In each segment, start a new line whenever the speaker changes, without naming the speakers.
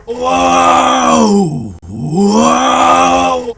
Whoa! Whoa!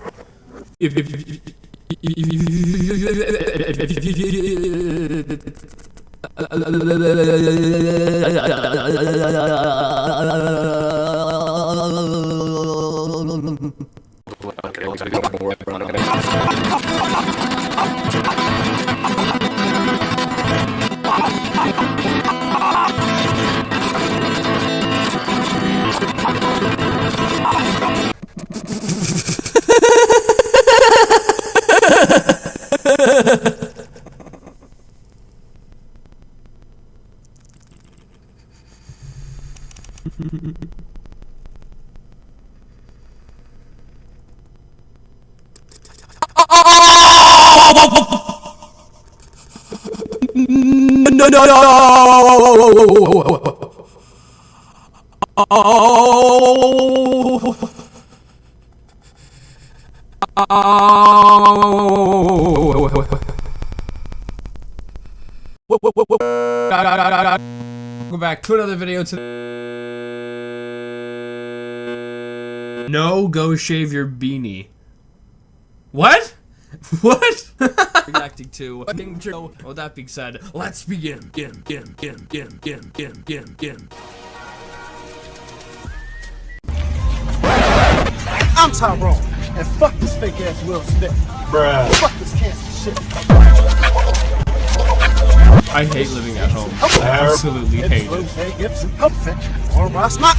Welcome back to another video today. No, go shave your beanie. What? What? Reacting to Joe. Well, that being said, let's begin.
I'm Tyrone, and fuck this fake ass Will Smith.
Bruh.
Fuck this cancer shit.
I hate living at home. I absolutely hate it.
Or Ross, not.